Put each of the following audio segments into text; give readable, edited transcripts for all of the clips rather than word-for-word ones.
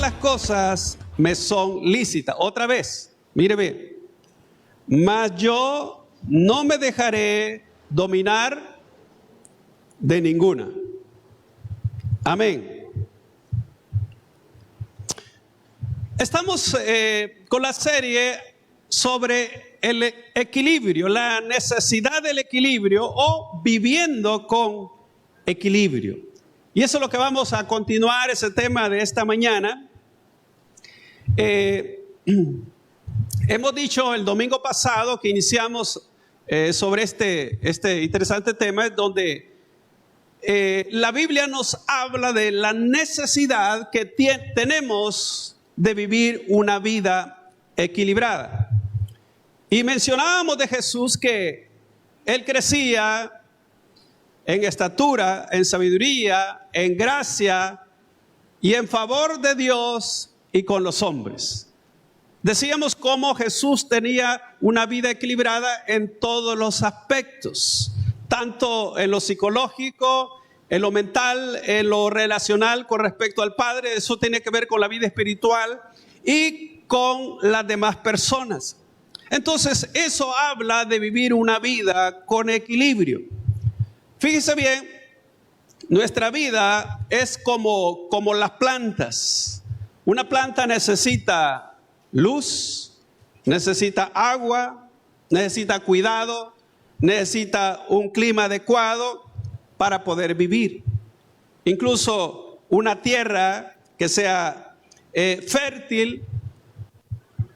las cosas me son lícitas. Otra vez, míreme. Mas yo no me dejaré dominar de ninguna. Amén. Estamos con la serie sobre el equilibrio, la necesidad del equilibrio o viviendo con equilibrio. Y eso es lo que vamos a continuar, ese tema de esta mañana. Hemos dicho el domingo pasado que iniciamos sobre este interesante tema, donde la Biblia nos habla de la necesidad que tenemos de vivir una vida equilibrada. Y mencionábamos de Jesús que Él crecía en estatura, en sabiduría, en gracia y en favor de Dios y con los hombres. Decíamos cómo Jesús tenía una vida equilibrada en todos los aspectos, tanto en lo psicológico, en lo mental, en lo relacional con respecto al Padre. Eso tiene que ver con la vida espiritual y con las demás personas. Entonces, eso habla de vivir una vida con equilibrio. Fíjese bien, nuestra vida es como las plantas. Una planta necesita luz, necesita agua, necesita cuidado, necesita un clima adecuado para poder vivir. Incluso una tierra que sea fértil.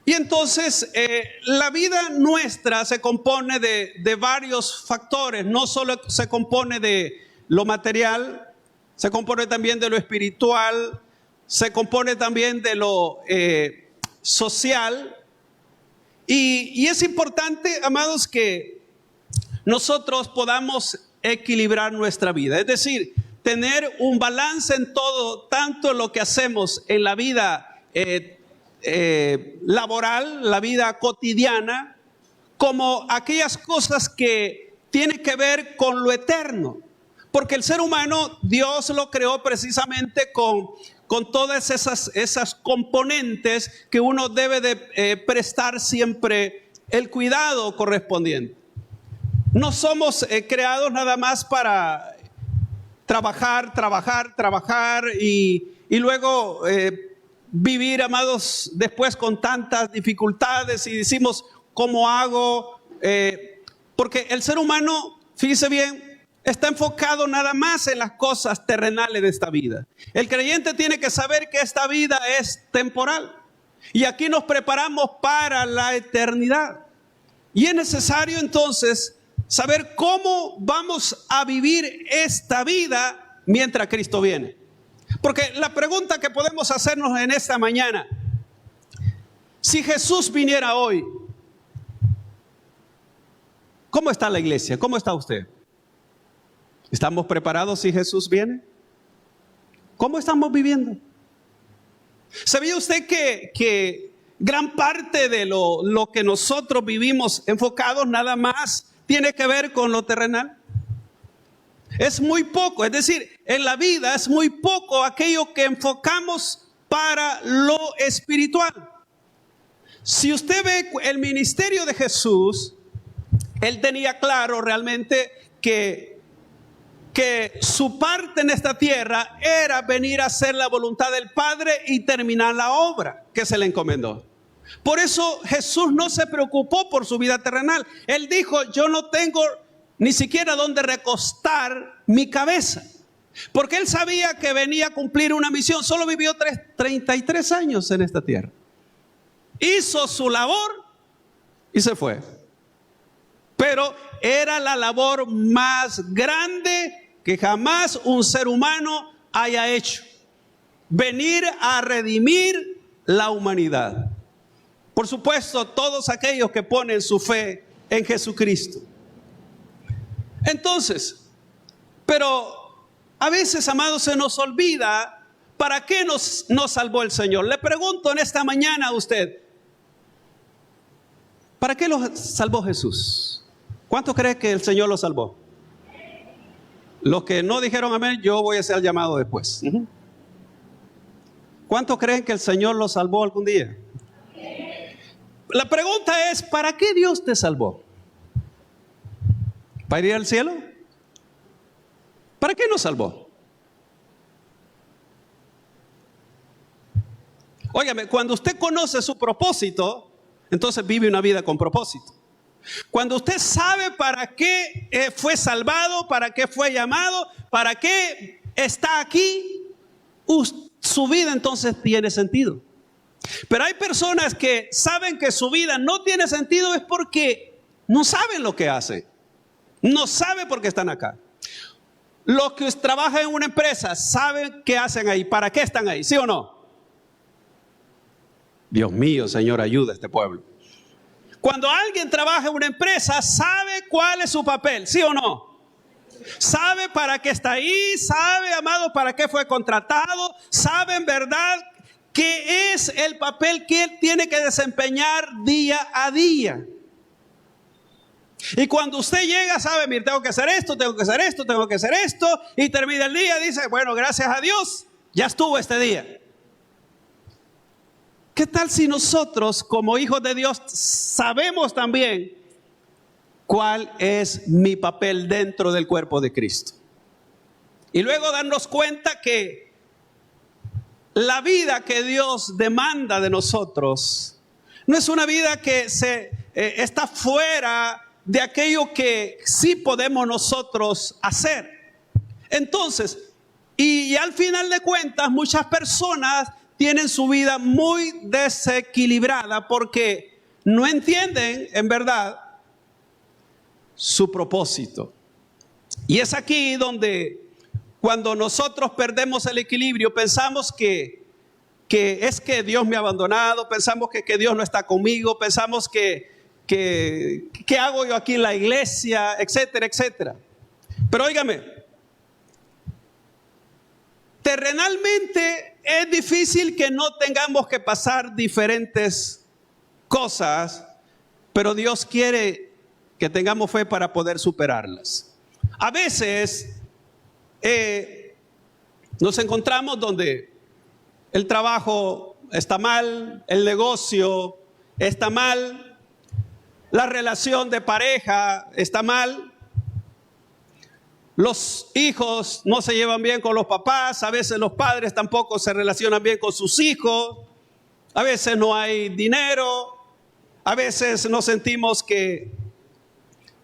Y entonces la vida nuestra se compone de varios factores. No solo se compone de lo material, se compone también de lo espiritual, se compone también de lo social. Y es importante, amados, que nosotros podamos equilibrar nuestra vida. Es decir, tener un balance en todo, tanto lo que hacemos en la vida laboral, la vida cotidiana, como aquellas cosas que tienen que ver con lo eterno. Porque el ser humano, Dios lo creó precisamente con todas esas componentes que uno debe de prestar siempre el cuidado correspondiente. No somos creados nada más para trabajar y luego vivir, amados, después con tantas dificultades y decimos, ¿cómo hago? Porque el ser humano, fíjese bien, está enfocado nada más en las cosas terrenales de esta vida. El creyente tiene que saber que esta vida es temporal y aquí nos preparamos para la eternidad. Y es necesario entonces saber cómo vamos a vivir esta vida mientras Cristo viene. Porque la pregunta que podemos hacernos en esta mañana, si Jesús viniera hoy, ¿cómo está la iglesia? ¿Cómo está usted? ¿Estamos preparados si Jesús viene? ¿Cómo estamos viviendo? ¿Sabía usted que gran parte de lo que nosotros vivimos enfocados nada más tiene que ver con lo terrenal? Es muy poco, es decir, en la vida es muy poco aquello que enfocamos para lo espiritual. Si usted ve el ministerio de Jesús, Él tenía claro realmente que su parte en esta tierra era venir a hacer la voluntad del Padre y terminar la obra que se le encomendó. Por eso Jesús no se preocupó por su vida terrenal. Él dijo, yo no tengo ni siquiera donde recostar mi cabeza, porque Él sabía que venía a cumplir una misión. Solo vivió 33 años en esta tierra. Hizo su labor y se fue. Pero era la labor más grande que jamás un ser humano haya hecho. Venir a redimir la humanidad. Por supuesto, todos aquellos que ponen su fe en Jesucristo. Entonces, pero a veces, amados, se nos olvida para qué nos salvó el Señor. Le pregunto en esta mañana a usted, ¿para qué lo salvó Jesús? ¿Cuánto cree que el Señor lo salvó? Los que no dijeron amén, yo voy a hacer el llamado después. ¿Cuántos creen que el Señor los salvó algún día? La pregunta es, ¿para qué Dios te salvó? ¿Para ir al cielo? ¿Para qué nos salvó? Óigame, cuando usted conoce su propósito, entonces vive una vida con propósito. Cuando usted sabe para qué fue salvado, para qué fue llamado, para qué está aquí, su vida entonces tiene sentido. Pero hay personas que saben que su vida no tiene sentido es porque no saben lo que hacen. No saben por qué están acá. Los que trabajan en una empresa saben qué hacen ahí, para qué están ahí, ¿sí o no? Dios mío, Señor, ayuda a este pueblo. Cuando alguien trabaja en una empresa, sabe cuál es su papel, ¿sí o no? Sabe para qué está ahí, sabe, amado, para qué fue contratado, sabe en verdad qué es el papel que él tiene que desempeñar día a día. Y cuando usted llega, sabe, mire, tengo que hacer esto, tengo que hacer esto, tengo que hacer esto, y termina el día y dice, bueno, gracias a Dios, ya estuvo este día. ¿Qué tal si nosotros, como hijos de Dios, sabemos también cuál es mi papel dentro del cuerpo de Cristo? Y luego darnos cuenta que la vida que Dios demanda de nosotros no es una vida que está fuera de aquello que sí podemos nosotros hacer. Entonces, y al final de cuentas, muchas personas tienen su vida muy desequilibrada porque no entienden en verdad su propósito. Y es aquí donde cuando nosotros perdemos el equilibrio, pensamos que es que Dios me ha abandonado, pensamos que Dios no está conmigo, pensamos ¿qué hago yo aquí en la iglesia? Etcétera, etcétera. Pero óigame, terrenalmente es difícil que no tengamos que pasar diferentes cosas, pero Dios quiere que tengamos fe para poder superarlas. A veces nos encontramos donde el trabajo está mal, el negocio está mal, la relación de pareja está mal, los hijos no se llevan bien con los papás, a veces los padres tampoco se relacionan bien con sus hijos, a veces no hay dinero, a veces nos sentimos que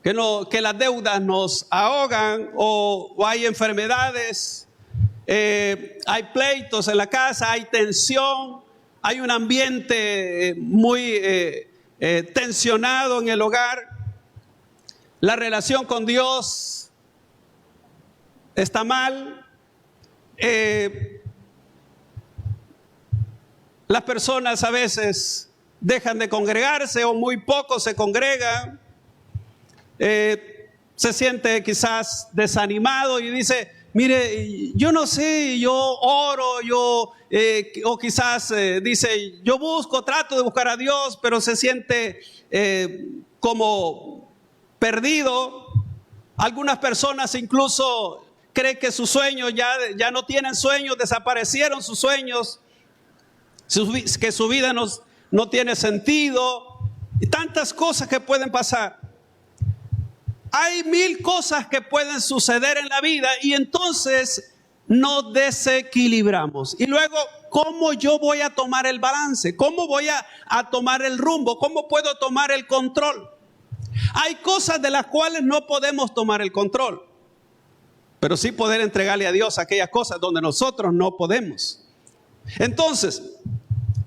las deudas nos ahogan o hay enfermedades, hay pleitos en la casa, hay tensión, hay un ambiente muy tensionado en el hogar, la relación con Dios está mal, las personas a veces dejan de congregarse o muy pocos se congregan, se siente quizás desanimado y dice, mire, yo no sé, yo oro, o quizás dice, yo trato de buscar a Dios, pero se siente como perdido. Algunas personas incluso creen que sus sueños ya no tienen sueños, desaparecieron sus sueños, que su vida no tiene sentido, y tantas cosas que pueden pasar. Hay mil cosas que pueden suceder en la vida y entonces nos desequilibramos. Y luego, ¿cómo yo voy a tomar el balance? ¿Cómo voy a tomar el rumbo? ¿Cómo puedo tomar el control? Hay cosas de las cuales no podemos tomar el control, pero sí poder entregarle a Dios aquellas cosas donde nosotros no podemos. Entonces,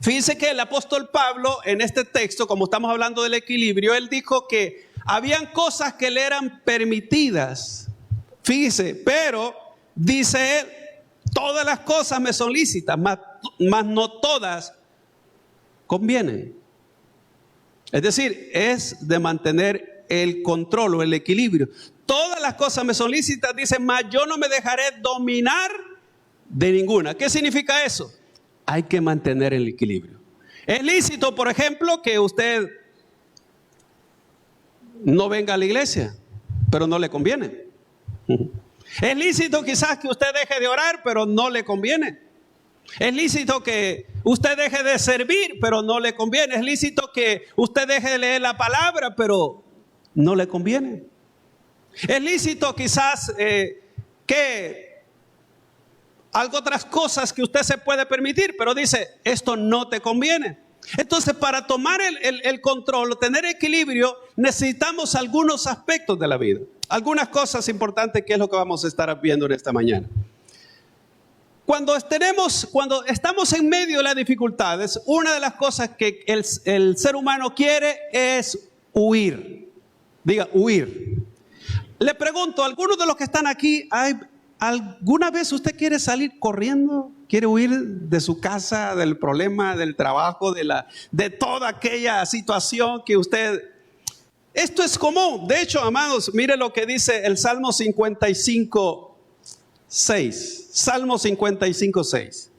fíjense que el apóstol Pablo en este texto, como estamos hablando del equilibrio, él dijo que habían cosas que le eran permitidas. Fíjese, pero dice él, todas las cosas me son lícitas, mas no todas convienen. Es decir, es de mantener el control o el equilibrio. Todas las cosas me son lícitas, dice, mas yo no me dejaré dominar de ninguna. ¿Qué significa eso? Hay que mantener el equilibrio. Es lícito, por ejemplo, que usted no venga a la iglesia, pero no le conviene. Es lícito quizás que usted deje de orar, pero no le conviene. Es lícito que usted deje de servir, pero no le conviene. Es lícito que usted deje de leer la palabra, pero no le conviene. Es lícito quizás que otras cosas que usted se puede permitir, pero dice, esto no te conviene. Entonces, para tomar el control, tener equilibrio, necesitamos algunos aspectos de la vida. Algunas cosas importantes, que es lo que vamos a estar viendo en esta mañana. Cuando estamos en medio de las dificultades, una de las cosas que el ser humano quiere es huir. Diga, huir. Le pregunto, ¿algunos de los que están aquí, alguna vez usted quiere salir corriendo? ¿Quiere huir de su casa, del problema, del trabajo, de toda aquella situación que usted... Esto es común. De hecho, amados, mire lo que dice el Salmo 55, 6. Salmo 55, 6.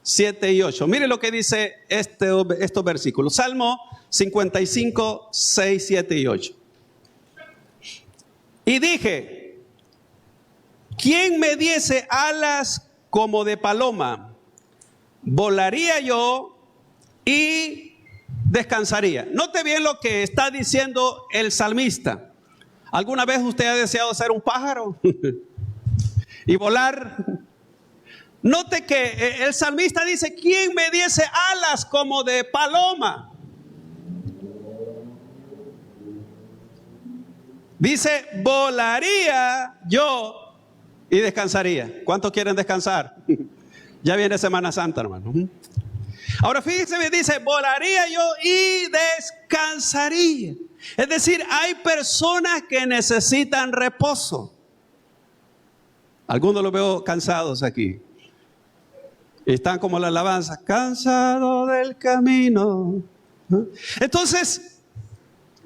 7 y 8. Mire lo que dice estos versículos. Salmo 55, 6, 7 y 8. Y dije, ¿quién me diese alas como de paloma? Volaría yo y descansaría. Note bien lo que está diciendo el salmista. ¿Alguna vez usted ha deseado ser un pájaro y volar? Note que el salmista dice, ¿quién me diese alas como de paloma? Dice, volaría yo y descansaría. ¿Cuántos quieren descansar? Ya viene Semana Santa, hermano. Ahora fíjense, dice, volaría yo y descansaría. Es decir, hay personas que necesitan reposo. Algunos los veo cansados aquí. Están como la alabanza, cansado del camino. Entonces,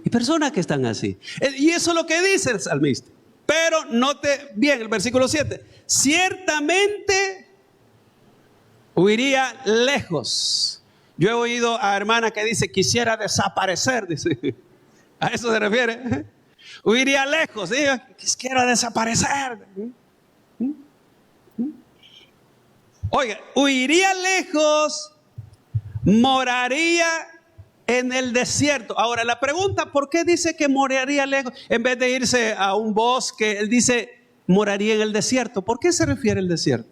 hay personas que están así. Y eso es lo que dice el salmista. Pero note bien el versículo 7. Ciertamente huiría lejos. Yo he oído a hermana que dice, quisiera desaparecer. Dice. ¿A eso se refiere? Huiría lejos. Dice, quisiera desaparecer. Oiga, huiría lejos, moraría en el desierto. Ahora, la pregunta, ¿por qué dice que moraría lejos? En vez de irse a un bosque, él dice, moraría en el desierto. ¿Por qué se refiere al desierto?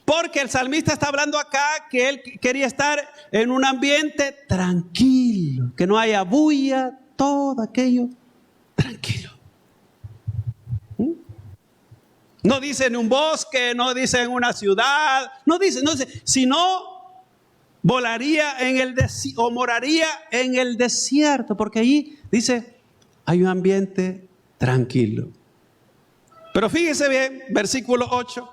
Porque el salmista está hablando acá que él quería estar en un ambiente tranquilo, que no haya bulla, todo aquello tranquilo. No dice en un bosque, no dice en una ciudad, no dice, sino volaría en el desierto o moraría en el desierto, porque allí dice, hay un ambiente tranquilo. Pero fíjese bien, versículo 8,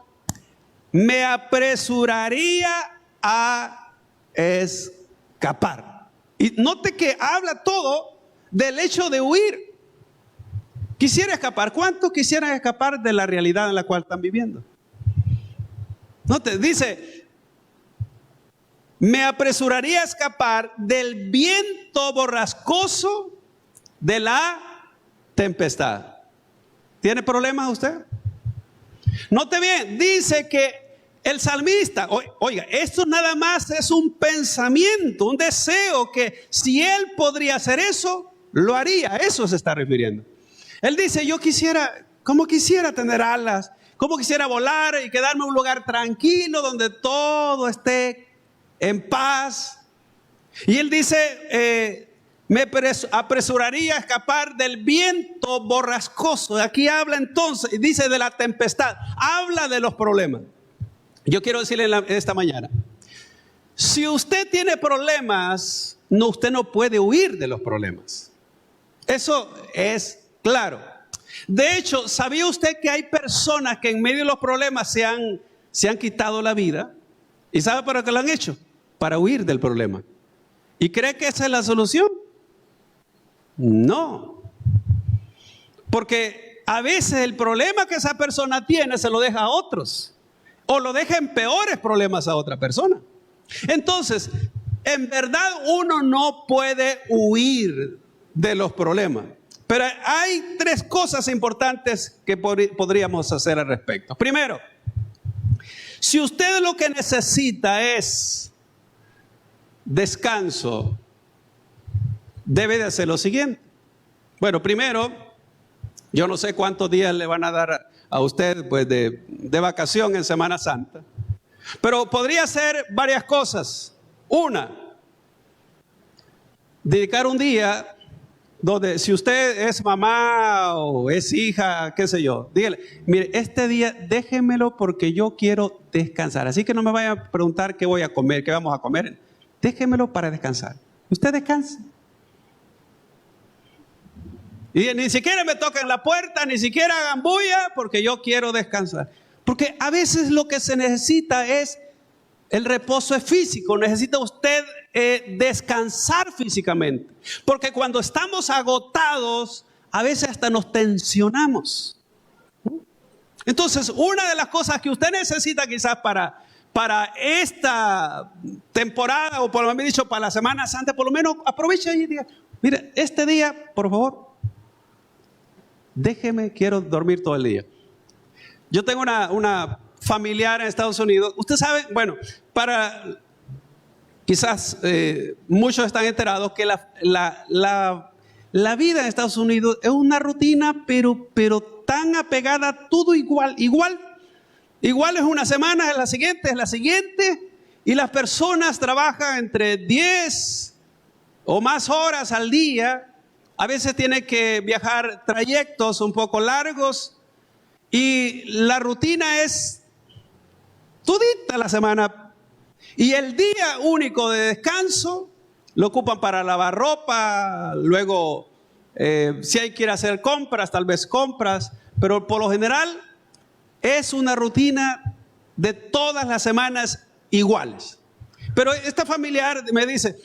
me apresuraría a escapar. Y note que habla todo del hecho de huir. Quisiera escapar. ¿Cuántos quisieran escapar de la realidad en la cual están viviendo? Note, dice, me apresuraría a escapar del viento borrascoso de la tempestad. ¿Tiene problemas usted? Note bien, dice que el salmista, oiga, esto nada más es un pensamiento, un deseo que si él podría hacer eso, lo haría. A eso se está refiriendo. Él dice, yo quisiera, como quisiera tener alas, como quisiera volar y quedarme en un lugar tranquilo donde todo esté en paz. Y él dice, me apresuraría a escapar del viento borrascoso. Aquí habla entonces, dice de la tempestad, habla de los problemas. Yo quiero decirle esta mañana, si usted tiene problemas, usted no puede huir de los problemas. Eso es claro. De hecho, ¿sabía usted que hay personas que en medio de los problemas se han quitado la vida? ¿Y sabe para qué lo han hecho? Para huir del problema. ¿Y cree que esa es la solución? No. Porque a veces el problema que esa persona tiene se lo deja a otros. O lo deja en peores problemas a otra persona. Entonces, en verdad uno no puede huir de los problemas. Pero hay tres cosas importantes que podríamos hacer al respecto. Primero, Si usted lo que necesita es descanso, debe de hacer lo siguiente. Bueno, primero, yo no sé cuántos días le van a dar a usted pues, de vacación en Semana Santa, pero podría hacer varias cosas. Una, dedicar un día donde si usted es mamá o es hija, qué sé yo, dígale, mire, este día déjemelo porque yo quiero descansar. Así que no me vaya a preguntar qué voy a comer, qué vamos a comer. Déjemelo para descansar. Usted descanse. Y ni siquiera me toquen la puerta, ni siquiera hagan bulla, porque yo quiero descansar. Porque a veces lo que se necesita es, el reposo es físico, necesita usted descansar físicamente. Porque cuando estamos agotados, a veces hasta nos tensionamos. Entonces, una de las cosas que usted necesita quizás para esta temporada, o por lo menos dicho, para la Semana Santa, por lo menos aproveche y diga, mire, este día, por favor, déjeme, quiero dormir todo el día. Yo tengo una familiar en Estados Unidos. Usted sabe, bueno, quizás muchos están enterados que la vida en Estados Unidos es una rutina, pero tan apegada a todo igual. Igual es una semana, es la siguiente, y las personas trabajan entre 10 o más horas al día. A veces tiene que viajar trayectos un poco largos y la rutina es todita la semana. Y el día único de descanso lo ocupan para lavar ropa, luego si hay que ir a hacer compras, tal vez compras, pero por lo general es una rutina de todas las semanas iguales. Pero esta familiar me dice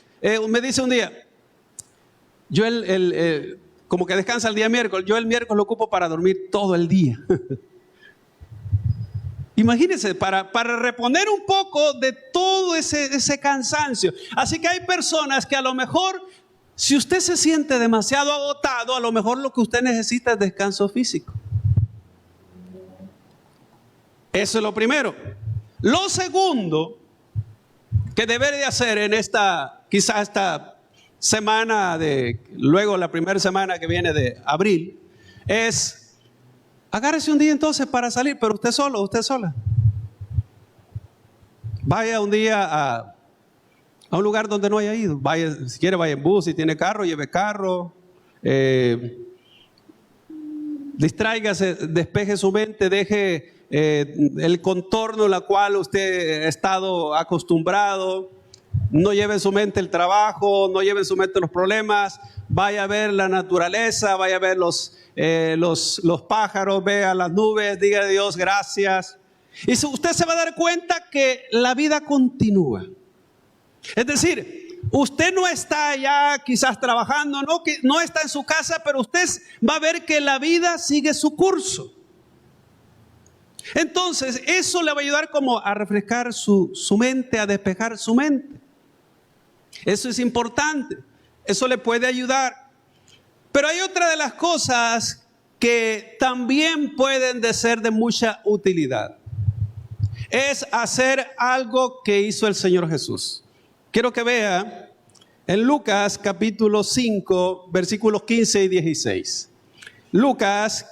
un día, yo como que descansa el día miércoles, yo el miércoles lo ocupo para dormir todo el día. Imagínense, para reponer un poco de todo ese cansancio. Así que hay personas que a lo mejor, si usted se siente demasiado agotado, a lo mejor lo que usted necesita es descanso físico. Eso es lo primero. Lo segundo que debe de hacer en quizás esta semana luego la primera semana que viene de abril, es agárrese un día entonces para salir, pero usted solo, usted sola. Vaya un día a un lugar donde no haya ido. Vaya, si quiere, vaya en bus, si tiene carro, lleve carro. Distráigase, despeje su mente, deje el contorno en el cual usted ha estado acostumbrado. No lleve en su mente el trabajo, no lleve en su mente los problemas. Vaya a ver la naturaleza, vaya a ver los pájaros, vea las nubes, diga a Dios gracias. Y usted se va a dar cuenta que la vida continúa. Es decir, usted no está allá quizás trabajando, no está en su casa, pero usted va a ver que la vida sigue su curso. Entonces, eso le va a ayudar como a refrescar su mente, a despejar su mente. Eso es importante, eso le puede ayudar. Pero hay otra de las cosas que también pueden ser de mucha utilidad. Es hacer algo que hizo el Señor Jesús. Quiero que vea en Lucas capítulo 5, versículos 15 y 16. Lucas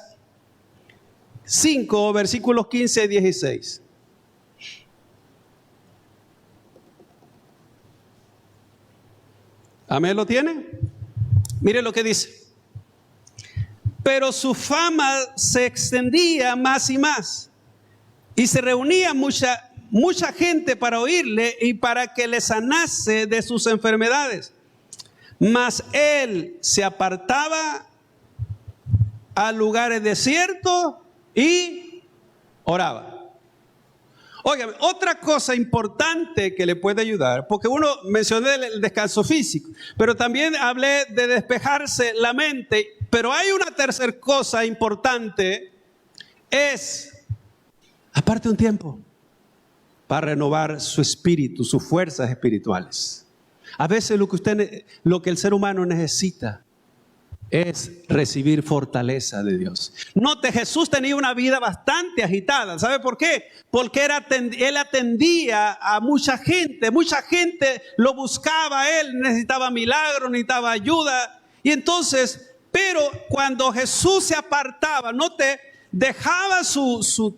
5, versículos 15 y 16. ¿Amén? ¿Lo tiene? Mire lo que dice. Pero su fama se extendía más y más, y se reunía mucha gente para oírle y para que le sanase de sus enfermedades. Mas él se apartaba a lugares desiertos y oraba. Óigame, otra cosa importante que le puede ayudar, porque mencioné el descanso físico, pero también hablé de despejarse la mente, pero hay una tercera cosa importante, es aparte un tiempo para renovar su espíritu, sus fuerzas espirituales. A veces lo que el ser humano necesita es recibir fortaleza de Dios. Note, Jesús tenía una vida bastante agitada. ¿Sabe por qué? Porque él atendía a mucha gente lo buscaba a él, necesitaba milagros, necesitaba ayuda. Y entonces, pero cuando Jesús se apartaba, note, dejaba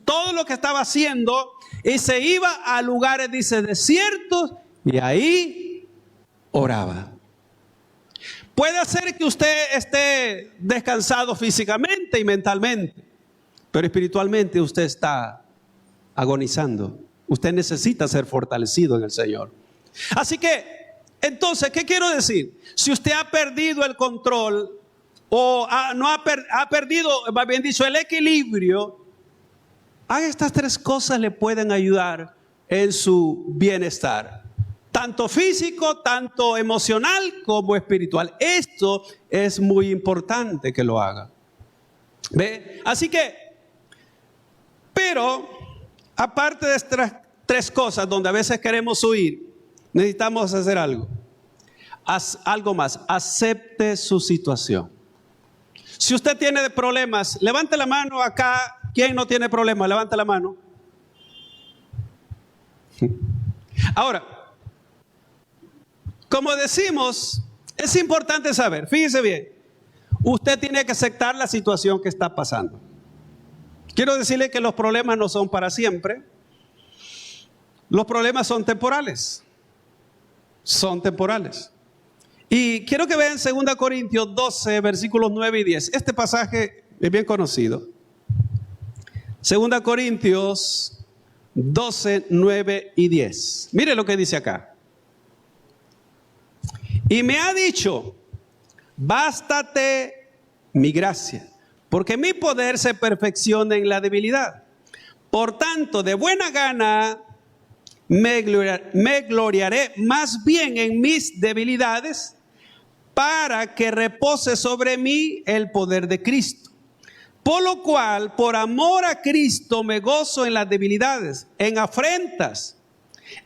todo lo que estaba haciendo y se iba a lugares, dice, desiertos, y ahí oraba. Puede ser que usted esté descansado físicamente y mentalmente, pero espiritualmente usted está agonizando. Usted necesita ser fortalecido en el Señor. Así que, entonces, ¿qué quiero decir? Si usted ha perdido el control o ha perdido, más bien dicho, el equilibrio, estas tres cosas le pueden ayudar en su bienestar. Tanto físico, tanto emocional como espiritual. Esto es muy importante que lo haga. ¿Ve? Así que, pero, aparte de estas tres cosas donde a veces queremos huir, necesitamos hacer algo. Algo más. Acepte su situación. Si usted tiene problemas, levante la mano acá. ¿Quién no tiene problemas? Levante la mano. Ahora, como decimos, es importante saber, fíjese bien, usted tiene que aceptar la situación que está pasando. Quiero decirle que los problemas no son para siempre. Los problemas son temporales. Son temporales. Y quiero que vean 2 Corintios 12, versículos 9 y 10. Este pasaje es bien conocido. 2 Corintios 12, 9 y 10. Mire lo que dice acá. Y me ha dicho, bástate mi gracia, porque mi poder se perfecciona en la debilidad. Por tanto, de buena gana me gloriaré más bien en mis debilidades, para que repose sobre mí el poder de Cristo. Por lo cual, por amor a Cristo, me gozo en las debilidades, en afrentas,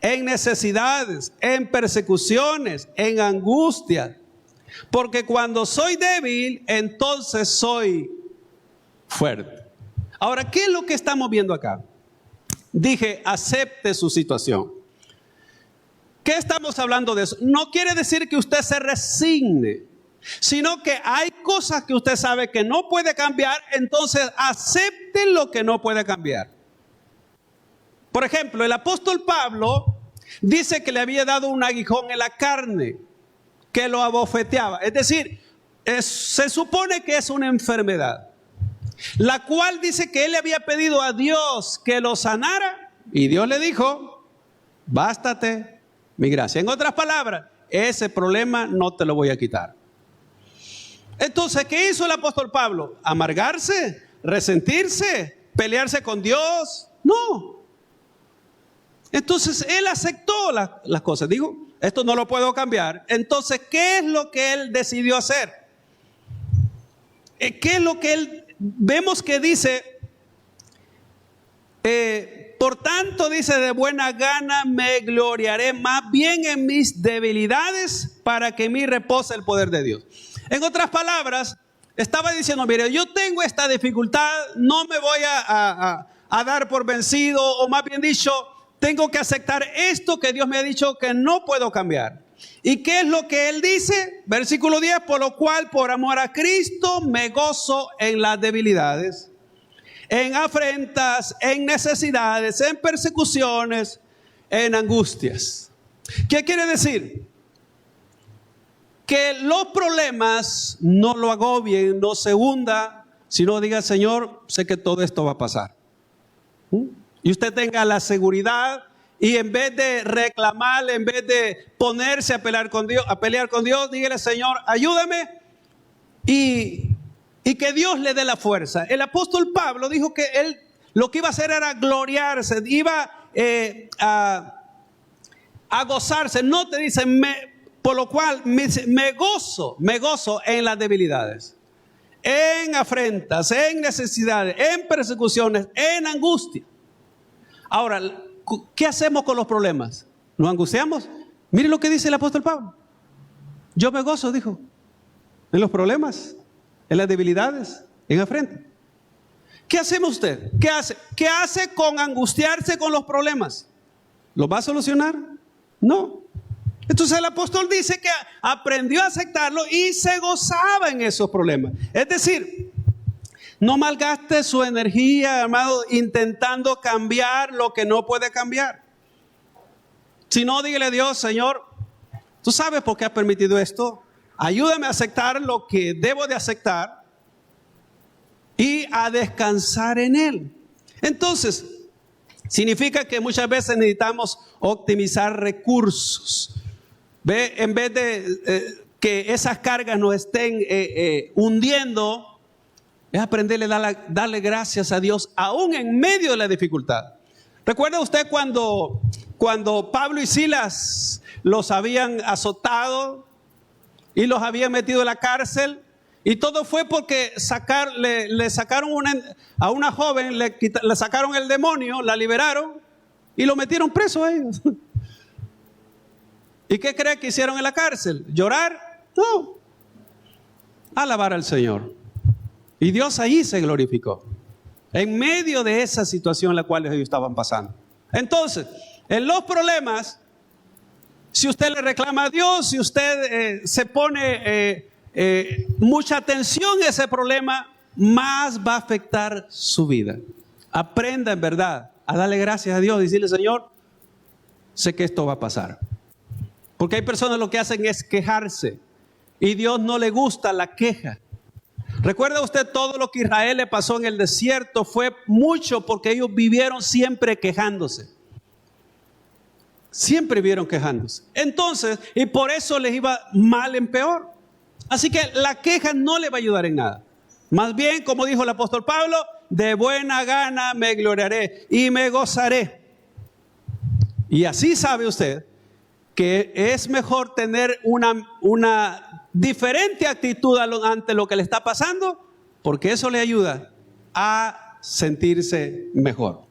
en necesidades, en persecuciones, en angustias. Porque cuando soy débil, entonces soy fuerte. Ahora, ¿qué es lo que estamos viendo acá? Dije, acepte su situación. ¿Qué estamos hablando de eso? No quiere decir que usted se resigne, sino que hay cosas que usted sabe que no puede cambiar, entonces acepte lo que no puede cambiar. Por ejemplo, el apóstol Pablo dice que le había dado un aguijón en la carne, que lo abofeteaba. Es decir, se supone que es una enfermedad, la cual dice que él le había pedido a Dios que lo sanara, y Dios le dijo, bástate mi gracia. En otras palabras, ese problema no te lo voy a quitar. Entonces, ¿qué hizo el apóstol Pablo? ¿Amargarse? ¿Resentirse? ¿Pelearse con Dios? No. Entonces, él aceptó las cosas. Dijo, esto no lo puedo cambiar. Entonces, ¿qué es lo que él decidió hacer? ¿Qué es lo que él... Vemos que dice, por tanto, dice, de buena gana me gloriaré más bien en mis debilidades, para que en mí repose el poder de Dios. En otras palabras, estaba diciendo, mire, yo tengo esta dificultad, no me voy a dar por vencido, o más bien dicho, tengo que aceptar esto que Dios me ha dicho que no puedo cambiar. ¿Y qué es lo que él dice? Versículo 10, por lo cual, por amor a Cristo, me gozo en las debilidades, en afrentas, en necesidades, en persecuciones, en angustias. ¿Qué quiere decir? Que los problemas no lo agobien, no se hunda, sino diga, Señor, sé que todo esto va a pasar. Y usted tenga la seguridad, y en vez de reclamar, en vez de ponerse a pelear con Dios, dígale, Señor, ayúdame, y que Dios le dé la fuerza. El apóstol Pablo dijo que él lo que iba a hacer era gloriarse, iba a gozarse. No te dice, por lo cual me gozo en las debilidades, en afrentas, en necesidades, en persecuciones, en angustia. Ahora, ¿qué hacemos con los problemas? ¿Nos angustiamos? Mire lo que dice el apóstol Pablo. Yo me gozo, dijo, en los problemas. en las debilidades, en la frente. ¿Qué hacemos usted? ¿Qué hace? ¿Qué hace con angustiarse con los problemas? ¿Los va a solucionar? No. Entonces el apóstol dice que aprendió a aceptarlo y se gozaba en esos problemas. Es decir, no malgaste su energía, amado, intentando cambiar lo que no puede cambiar. Si no, dígale a Dios: Señor, tú sabes por qué has permitido esto. Ayúdame a aceptar lo que debo de aceptar y a descansar en Él. Entonces, significa que muchas veces necesitamos optimizar recursos. ¿Ve? En vez de que esas cargas nos estén hundiendo, es aprenderle a darle gracias a Dios aún en medio de la dificultad. ¿Recuerda usted cuando Pablo y Silas los habían azotado y los habían metido en la cárcel? Y todo fue porque le sacaron a una joven, le sacaron el demonio, la liberaron y lo metieron preso a ellos. ¿Y qué cree que hicieron en la cárcel? ¿Llorar? No. Alabar al Señor. Y Dios ahí se glorificó, en medio de esa situación en la cual ellos estaban pasando. Entonces, en los problemas, si usted le reclama a Dios, si usted se pone mucha atención a ese problema, más va a afectar su vida. Aprenda en verdad a darle gracias a Dios y decirle: Señor, sé que esto va a pasar. Porque hay personas lo que hacen es quejarse y Dios no le gusta la queja. ¿Recuerda usted todo lo que Israel le pasó en el desierto? Fue mucho porque ellos vivieron siempre quejándose. Siempre vivieron quejándose. Entonces, y por eso les iba mal en peor. Así que la queja no le va a ayudar en nada. Más bien, como dijo el apóstol Pablo, de buena gana me gloriaré y me gozaré. Y así sabe usted que es mejor tener una diferente actitud ante lo que le está pasando, porque eso le ayuda a sentirse mejor.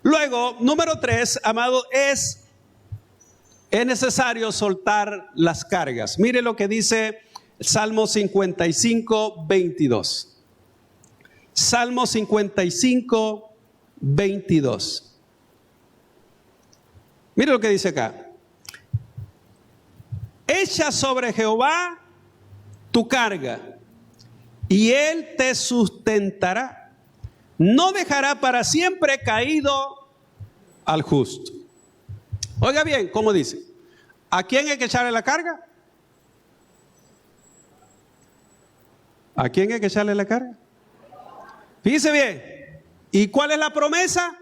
Luego, número 3, amado, es necesario soltar las cargas. Mire lo que dice Salmo 55, 22. Salmo 55, 22. Mire lo que dice acá. Echa sobre Jehová tu carga y Él te sustentará. No dejará para siempre caído al justo. Oiga bien, ¿cómo dice? ¿A quién hay que echarle la carga? ¿A quién hay que echarle la carga? Fíjese bien. ¿Y cuál es la promesa?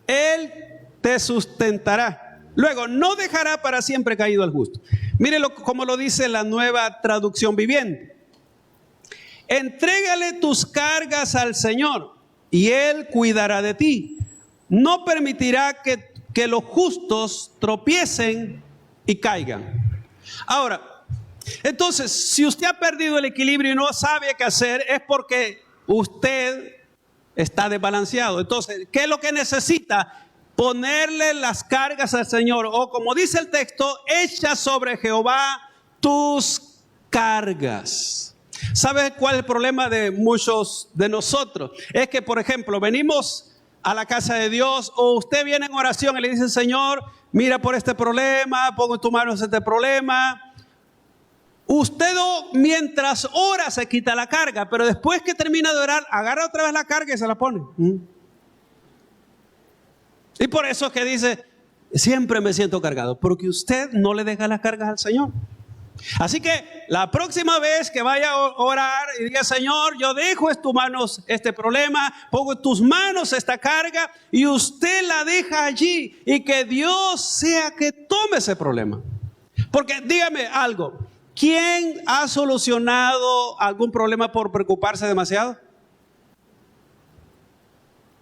Él te sustentará. Luego, no dejará para siempre caído al justo. Mírelo como lo dice la Nueva Traducción Viviente. Entrégale tus cargas al Señor y Él cuidará de ti. No permitirá que los justos tropiecen y caigan. Ahora, entonces, si usted ha perdido el equilibrio y no sabe qué hacer, es porque usted está desbalanceado. Entonces, ¿qué es lo que necesita? Ponerle las cargas al Señor, o como dice el texto, echa sobre Jehová tus cargas. ¿Sabes cuál es el problema de muchos de nosotros? Es que, por ejemplo, venimos a la casa de Dios, o usted viene en oración y le dice: Señor, mira por este problema, pongo en tus manos este problema. Usted mientras ora se quita la carga, pero después que termina de orar, agarra otra vez la carga y se la pone. Y por eso es que dice: siempre me siento cargado, porque usted no le deja las cargas al Señor. Así que la próxima vez que vaya a orar y diga: Señor, yo dejo en tus manos este problema, pongo en tus manos esta carga, y usted la deja allí, y que Dios sea que tome ese problema. Porque dígame algo, ¿quién ha solucionado algún problema por preocuparse demasiado?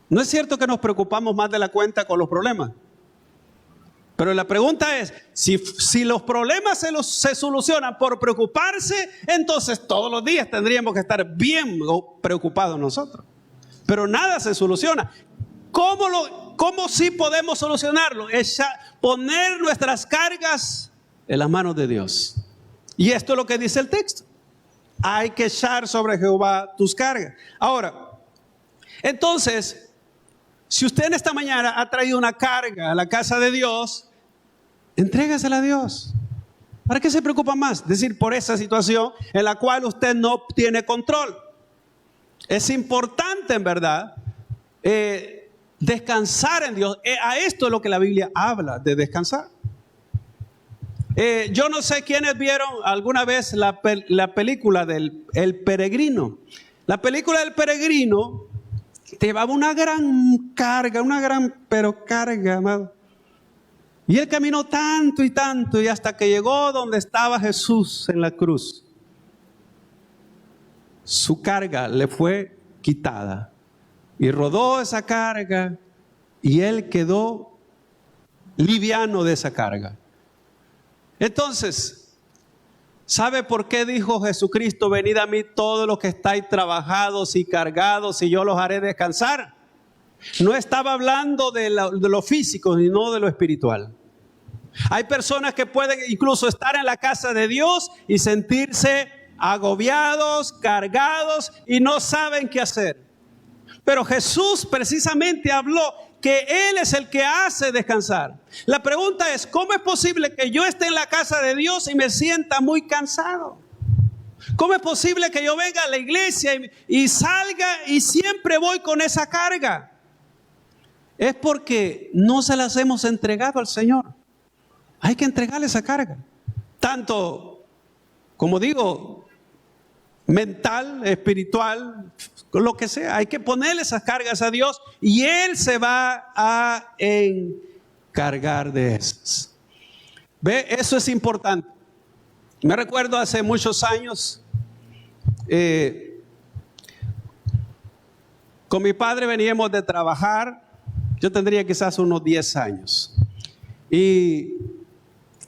¿No es cierto que nos preocupamos más de la cuenta con los problemas? Pero la pregunta es, si los problemas se solucionan por preocuparse, entonces todos los días tendríamos que estar bien preocupados nosotros. Pero nada se soluciona. ¿Cómo sí podemos solucionarlo? Es poner nuestras cargas en las manos de Dios. Y esto es lo que dice el texto. hay que echar sobre Jehová tus cargas. Ahora, entonces, si usted en esta mañana ha traído una carga a la casa de Dios, entrégasela a Dios. ¿Para qué se preocupa más? Es decir, por esa situación en la cual usted no tiene control. Es importante, en verdad, descansar en Dios. A esto es lo que la Biblia habla, de descansar. Yo no sé quiénes vieron alguna vez la película del El Peregrino. La película del Peregrino te llevaba una gran carga, carga, amado. Y él caminó tanto y hasta que llegó donde estaba Jesús en la cruz. Su carga le fue quitada y rodó esa carga y él quedó liviano de esa carga. Entonces, ¿sabe por qué dijo Jesucristo: venid a mí todos los que estáis trabajados y cargados y yo los haré descansar? No estaba hablando de lo físico, sino de lo espiritual. Hay personas que pueden incluso estar en la casa de Dios y sentirse agobiados, cargados y no saben qué hacer. Pero Jesús precisamente habló que Él es el que hace descansar. La pregunta es: ¿cómo es posible que yo esté en la casa de Dios y me sienta muy cansado? ¿Cómo es posible que yo venga a la iglesia y salga y siempre voy con esa carga? Es porque no se las hemos entregado al Señor. Hay que entregarle esa carga. Tanto, como digo, mental, espiritual, lo que sea. Hay que ponerle esas cargas a Dios y Él se va a encargar de esas. ¿Ve? Eso es importante. Me recuerdo hace muchos años, con mi padre veníamos de trabajar. Yo tendría quizás unos 10 años. Y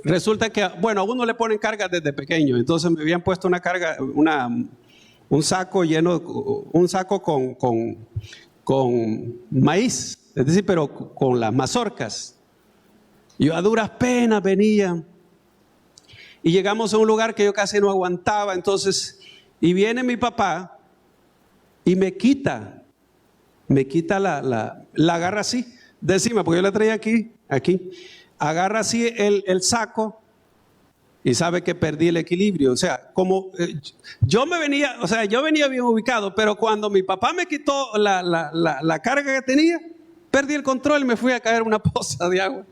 resulta que, bueno, a uno le ponen cargas desde pequeño. Entonces me habían puesto una carga, un saco lleno, un saco con maíz, es decir, pero con las mazorcas. Yo a duras penas venía. Y llegamos a un lugar que yo casi no aguantaba. Entonces, y viene mi papá y me quita la agarra así, de encima, porque yo la traía aquí. Agarra así el saco y sabe que perdí el equilibrio. O sea, como yo venía bien ubicado, pero cuando mi papá me quitó la carga que tenía, perdí el control y me fui a caer en una poza de agua.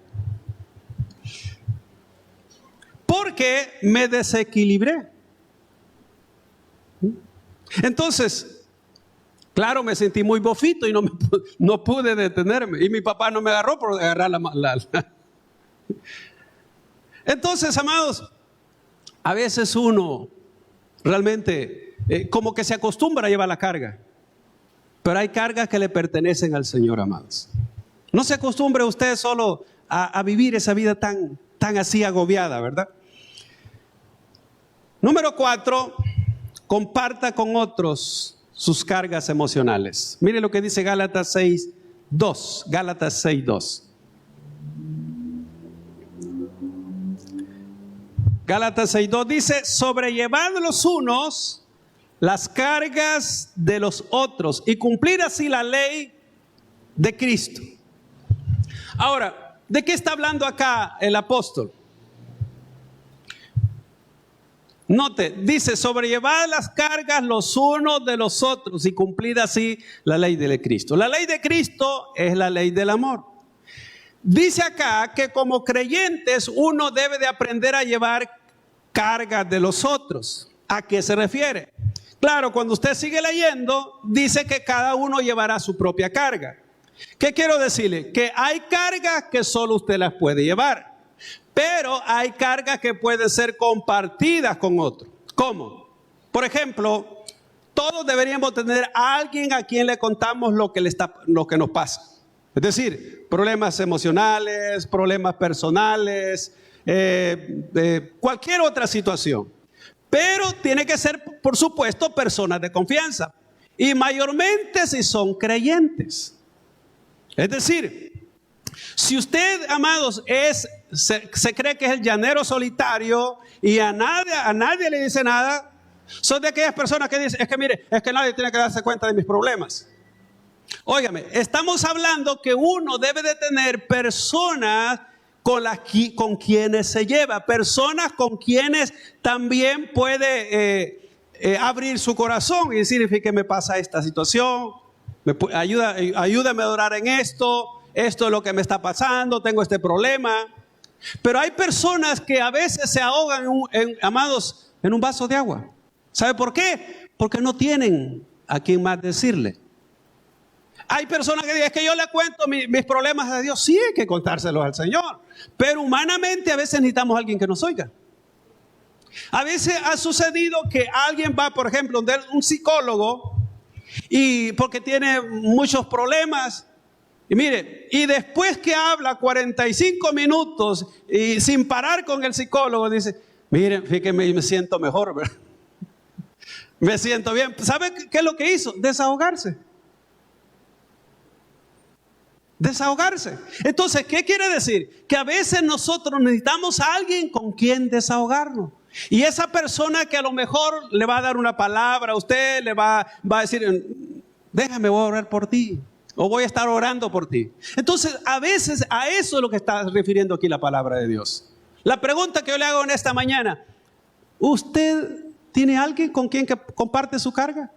Porque me desequilibré. Entonces, claro, me sentí muy bofito y no pude detenerme. Y mi papá no me agarró por agarrar Entonces, amados, a veces uno realmente como que se acostumbra a llevar la carga. Pero hay cargas que le pertenecen al Señor, amados. No se acostumbre usted solo a vivir esa vida tan así agobiada, ¿verdad? Número 4, comparta con otros sus cargas emocionales. Mire lo que dice Gálatas 6:2. Gálatas 6:2. Gálatas 6:2 dice: sobrellevad los unos las cargas de los otros y cumplir así la ley de Cristo. Ahora, ¿de qué está hablando acá el apóstol? Note, dice: sobrellevad las cargas los unos de los otros y cumplir así la ley de Cristo. La ley de Cristo es la ley del amor. Dice acá que como creyentes uno debe de aprender a llevar cargas de los otros. ¿A qué se refiere? Claro, cuando usted sigue leyendo, dice que cada uno llevará su propia carga. ¿Qué quiero decirle? Que hay cargas que solo usted las puede llevar. Pero hay cargas que pueden ser compartidas con otros. ¿Cómo? Por ejemplo, todos deberíamos tener a alguien a quien le contamos lo que nos pasa. Es decir, problemas emocionales, problemas personales, cualquier otra situación. Pero tiene que ser, por supuesto, personas de confianza. Y mayormente si son creyentes. Es decir, si usted, amados, se cree que es el llanero solitario y a nadie le dice nada, Soy de aquellas personas que dicen, es que mire, es que nadie tiene que darse cuenta de mis problemas. Óigame, estamos hablando que uno debe de tener personas con quienes se lleva, personas con quienes también puede abrir su corazón y decir, que me pasa esta situación, ayúdame a orar en esto es lo que me está pasando, tengo este problema. Pero hay personas que a veces se ahogan, amados, en un vaso de agua. ¿Sabe por qué? Porque no tienen a quien más decirle. Hay personas que dicen, es que yo le cuento mis problemas a Dios. Sí, hay que contárselos al Señor. Pero humanamente a veces necesitamos a alguien que nos oiga. A veces ha sucedido que alguien va, por ejemplo, donde un psicólogo, y porque tiene muchos problemas. Y mire, y después que habla 45 minutos y sin parar con el psicólogo, dice, miren, fíjense, me siento mejor, ¿verdad? Me siento bien. ¿Sabe qué es lo que hizo? Desahogarse. Desahogarse. Entonces, ¿qué quiere decir? Que a veces nosotros necesitamos a alguien con quien desahogarnos. Y esa persona que a lo mejor le va a dar una palabra a usted, le va a decir, déjame, voy a orar por ti. O voy a estar orando por ti. Entonces, a veces a eso es lo que está refiriendo aquí la palabra de Dios. La pregunta que yo le hago en esta mañana, ¿usted tiene alguien con quien que comparte su carga?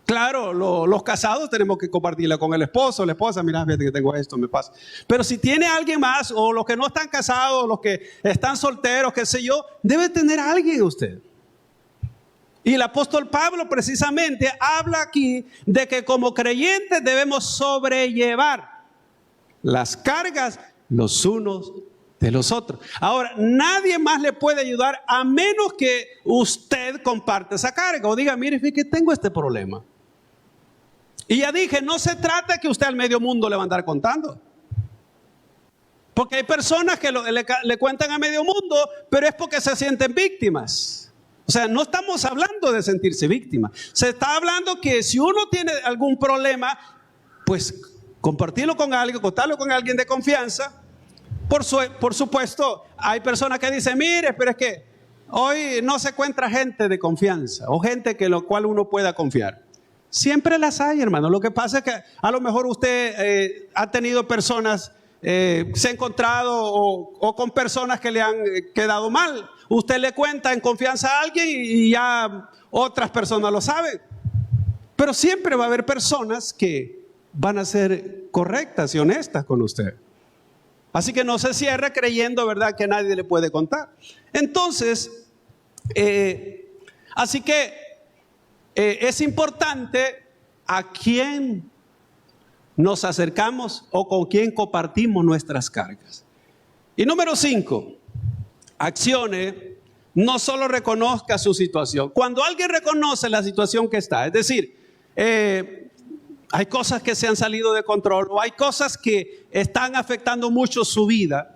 Claro, los casados tenemos que compartirla con el esposo, la esposa, mira, fíjate que tengo esto, me pasa. Pero si tiene alguien más, o los que no están casados, los que están solteros, qué sé yo, debe tener a alguien usted. Y el apóstol Pablo precisamente habla aquí de que como creyentes debemos sobrellevar las cargas los unos de los otros. Ahora, nadie más le puede ayudar a menos que usted comparte esa carga o diga, mire, fíjate que tengo este problema. Y ya dije, no se trata que usted al medio mundo le va a andar contando. Porque hay personas que le cuentan a medio mundo, pero es porque se sienten víctimas. O sea, no estamos hablando de sentirse víctima. Se está hablando que si uno tiene algún problema, pues compartirlo con alguien, contarlo con alguien de confianza. Por supuesto, hay personas que dicen, mire, pero es que hoy no se encuentra gente de confianza o gente que lo cual uno pueda confiar. Siempre las hay, hermano. Lo que pasa es que a lo mejor usted ha tenido personas, se ha encontrado o con personas que le han quedado mal. Usted le cuenta en confianza a alguien y ya otras personas lo saben. Pero siempre va a haber personas que van a ser correctas y honestas con usted. Así que no se cierre creyendo, ¿verdad?, que nadie le puede contar. Entonces, así que es importante a quién nos acercamos o con quién compartimos nuestras cargas. Y número 5, accione, no solo reconozca su situación. Cuando alguien reconoce la situación que está, es decir, hay cosas que se han salido de control o hay cosas que están afectando mucho su vida,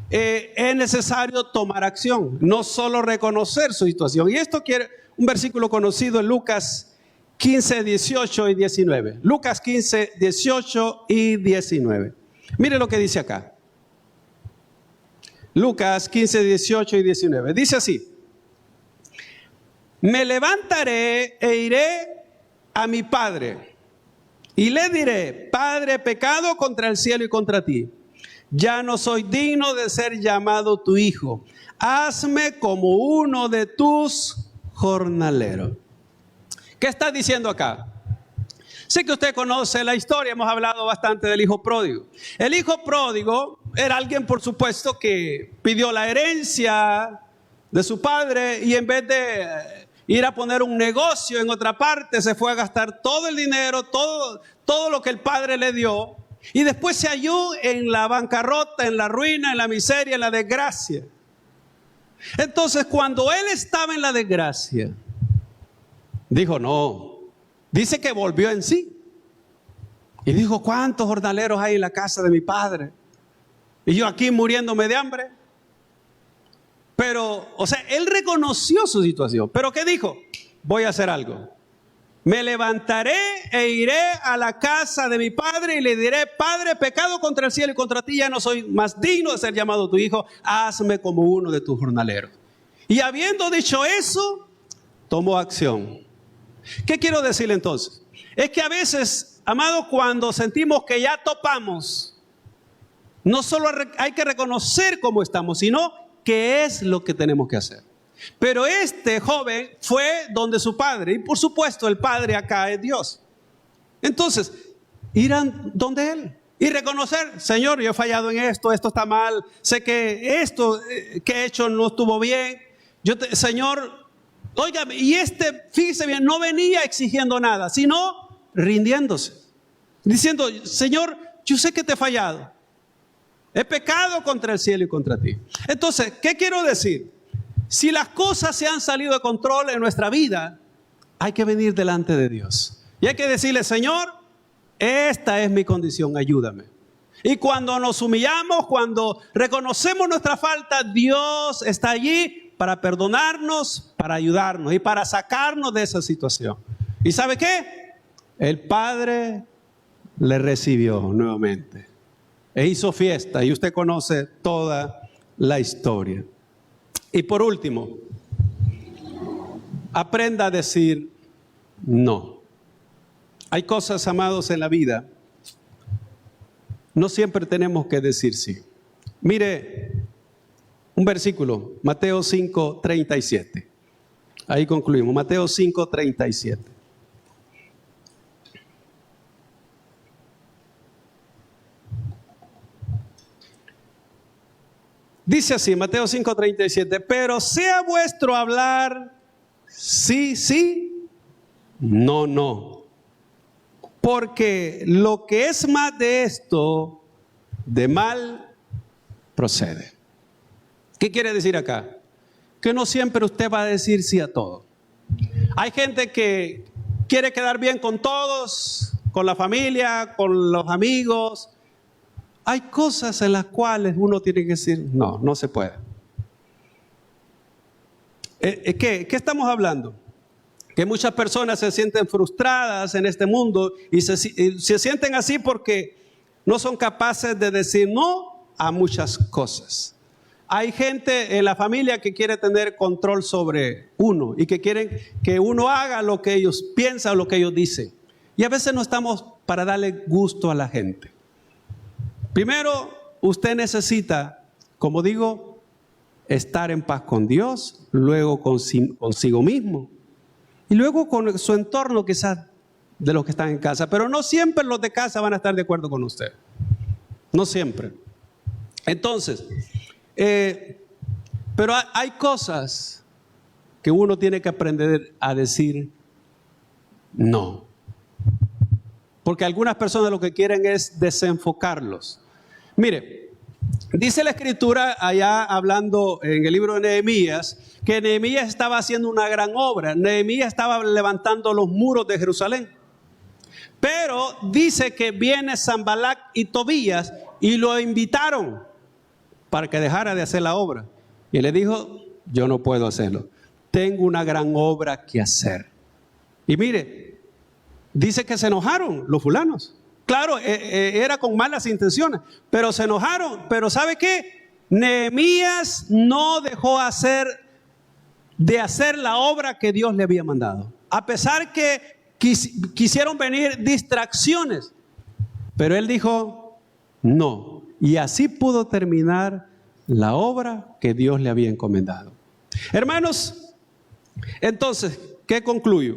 es necesario tomar acción, no solo reconocer su situación. Y esto quiere un versículo conocido en Lucas 15, 18 y 19. Lucas 15, 18 y 19. Mire lo que dice acá. Lucas 15, 18 y 19. Dice así: me levantaré e iré a mi padre y le diré, Padre, he pecado contra el cielo y contra ti. Ya no soy digno de ser llamado tu hijo. Hazme como uno de tus jornaleros. ¿Qué está diciendo acá? Sé que usted conoce la historia, hemos hablado bastante del hijo pródigo. El hijo pródigo era alguien, por supuesto, que pidió la herencia de su padre y en vez de ir a poner un negocio en otra parte, se fue a gastar todo el dinero, todo lo que el padre le dio, y después se halló en la bancarrota, en la ruina, en la miseria, en la desgracia. Entonces, cuando él estaba en la desgracia, dijo, no, dice que volvió en sí. Y dijo, ¿cuántos jornaleros hay en la casa de mi padre? Y yo aquí muriéndome de hambre. Pero, o sea, él reconoció su situación. ¿Pero qué dijo? Voy a hacer algo. Me levantaré e iré a la casa de mi padre y le diré, Padre, pecado contra el cielo y contra ti, ya no soy más digno de ser llamado tu hijo, hazme como uno de tus jornaleros. Y habiendo dicho eso, tomó acción. ¿Qué quiero decirle entonces? Es que a veces, amado, cuando sentimos que ya topamos, no solo hay que reconocer cómo estamos, sino qué es lo que tenemos que hacer. Pero este joven fue donde su padre, y por supuesto el padre acá es Dios. Entonces, irán donde él y reconocer: Señor, yo he fallado en esto, esto está mal, sé que esto que he hecho no estuvo bien. Señor, óigame, y fíjese bien, no venía exigiendo nada, sino rindiéndose, diciendo: Señor, yo sé que te he fallado, he pecado contra el cielo y contra ti. Entonces, ¿qué quiero decir? Si las cosas se han salido de control en nuestra vida, hay que venir delante de Dios y hay que decirle: Señor, esta es mi condición, ayúdame. Y cuando nos humillamos, cuando reconocemos nuestra falta, Dios está allí para perdonarnos, para ayudarnos y para sacarnos de esa situación. ¿Y sabe qué? El Padre le recibió nuevamente e hizo fiesta, y usted conoce toda la historia. Y por último, aprenda a decir no. Hay cosas, amados, en la vida, no siempre tenemos que decir sí. Mire un versículo, Mateo 5:37. Ahí concluimos, Mateo 5:37. Dice así, Mateo 5:37: pero sea vuestro hablar sí, sí, no, no. Porque lo que es más de esto, de mal procede. ¿Qué quiere decir acá? Que no siempre usted va a decir sí a todo. Hay gente que quiere quedar bien con todos, con la familia, con los amigos. Hay cosas en las cuales uno tiene que decir: no, no se puede. ¿Qué estamos hablando? Que muchas personas se sienten frustradas en este mundo y se sienten así porque no son capaces de decir no a muchas cosas. Hay gente en la familia que quiere tener control sobre uno y que quieren que uno haga lo que ellos piensan, lo que ellos dicen. Y a veces no estamos para darle gusto a la gente. Primero, usted necesita, como digo, estar en paz con Dios, luego consigo mismo y luego con su entorno, quizás de los que están en casa. Pero no siempre los de casa van a estar de acuerdo con usted. No siempre. Entonces, pero hay cosas que uno tiene que aprender a decir no. Porque algunas personas lo que quieren es desenfocarlos. Mire, dice la Escritura allá hablando en el libro de Nehemías, que Nehemías estaba haciendo una gran obra. Nehemías estaba levantando los muros de Jerusalén. Pero dice que viene Sanbalat y Tobías y lo invitaron para que dejara de hacer la obra. Y él le dijo: yo no puedo hacerlo. Tengo una gran obra que hacer. Y mire, dice que se enojaron los fulanos. Claro, era con malas intenciones, pero se enojaron. Pero ¿sabe qué? Nehemías no dejó de hacer la obra que Dios le había mandado. A pesar que quisieron venir distracciones, pero él dijo no. Y así pudo terminar la obra que Dios le había encomendado. Hermanos, entonces, ¿qué concluyo?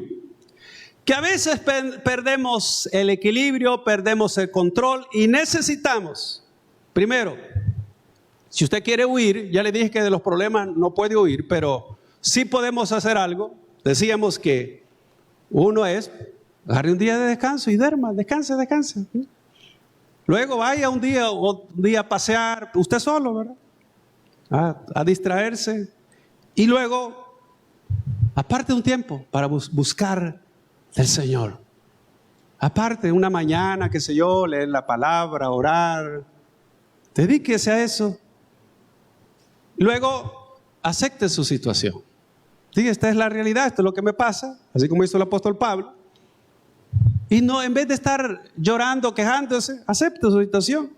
Que a veces perdemos el equilibrio, perdemos el control y necesitamos, primero, si usted quiere huir, ya le dije que de los problemas no puede huir, pero sí podemos hacer algo. Decíamos que uno es, agarre un día de descanso y duerma, descanse. Luego vaya un día a pasear, usted solo, ¿verdad? A distraerse. Y luego, aparte un tiempo para buscar del Señor. Aparte, una mañana, qué sé yo, leer la palabra, orar. Dedíquese a eso. Luego, acepte su situación. Diga: esta es la realidad, esto es lo que me pasa, así como hizo el apóstol Pablo. Y no, en vez de estar llorando, quejándose, acepte su situación.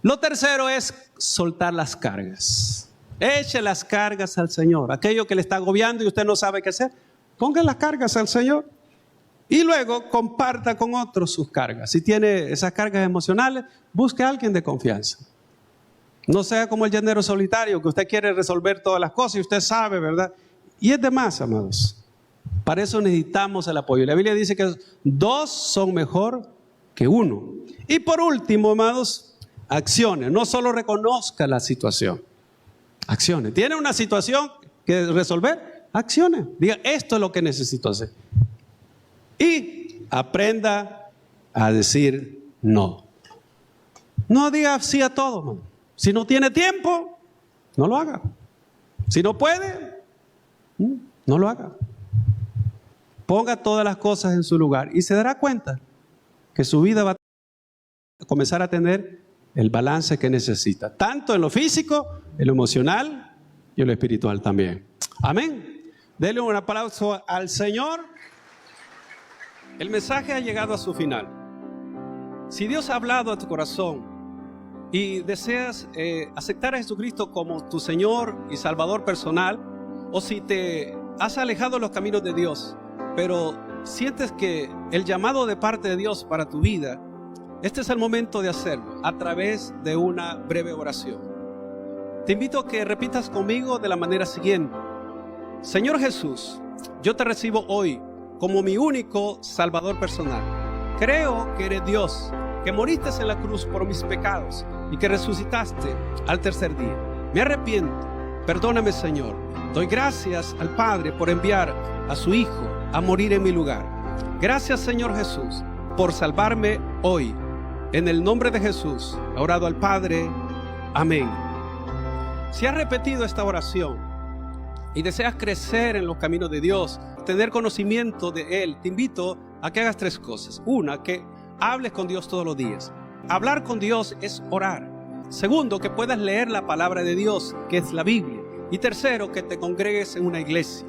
Lo tercero es soltar las cargas. Eche las cargas al Señor. Aquello que le está agobiando y usted no sabe qué hacer, ponga las cargas al Señor. Y luego comparta con otros sus cargas. Si tiene esas cargas emocionales, busque a alguien de confianza. No sea como el llanero solitario, que usted quiere resolver todas las cosas y usted sabe, ¿verdad? Y es de más, amados. Para eso necesitamos el apoyo. La Biblia dice que 2 son mejor que 1. Y por último, amados, acciones. No solo reconozca la situación. Acciones. ¿Tiene una situación que resolver? Acciones. Diga, esto es lo que necesito hacer. Y aprenda a decir no. No diga sí a todo, man. Si no tiene tiempo, no lo haga. Si no puede, no lo haga. Ponga todas las cosas en su lugar y se dará cuenta que su vida va a comenzar a tener el balance que necesita, tanto en lo físico, en lo emocional y en lo espiritual también. Amén. Denle un aplauso al Señor. El mensaje ha llegado a su final. Si Dios ha hablado a tu corazón y deseas aceptar a Jesucristo como tu Señor y Salvador personal, o si te has alejado de los caminos de Dios, pero sientes que el llamado de parte de Dios para tu vida, este es el momento de hacerlo a través de una breve oración. Te invito a que repitas conmigo de la manera siguiente: Señor Jesús, yo te recibo hoy como mi único Salvador personal. Creo que eres Dios, que moriste en la cruz por mis pecados y que resucitaste al tercer día. Me arrepiento, perdóname, Señor. Doy gracias al Padre por enviar a su Hijo a morir en mi lugar. Gracias, Señor Jesús, por salvarme hoy. En el nombre de Jesús, he orado al Padre. Amén. Si has repetido esta oración y deseas crecer en los caminos de Dios, tener conocimiento de Él, te invito a que hagas 3 cosas. Una, que hables con Dios todos los días. Hablar con Dios es orar. Segundo, que puedas leer la palabra de Dios, que es la Biblia. Y tercero, que te congregues en una iglesia.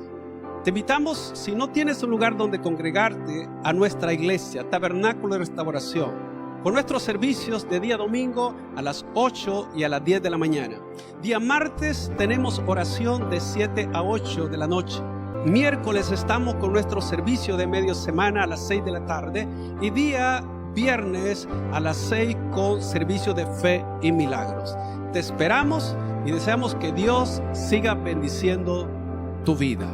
Te invitamos, si no tienes un lugar donde congregarte, a nuestra iglesia, Tabernáculo de Restauración, con nuestros servicios de día domingo a las 8 y a las 10 de la mañana. Día martes tenemos oración de 7 a 8 de la noche. Miércoles estamos con nuestro servicio de media semana a las 6 de la tarde. Y día viernes a las 6 con servicio de fe y milagros. Te esperamos y deseamos que Dios siga bendiciendo tu vida.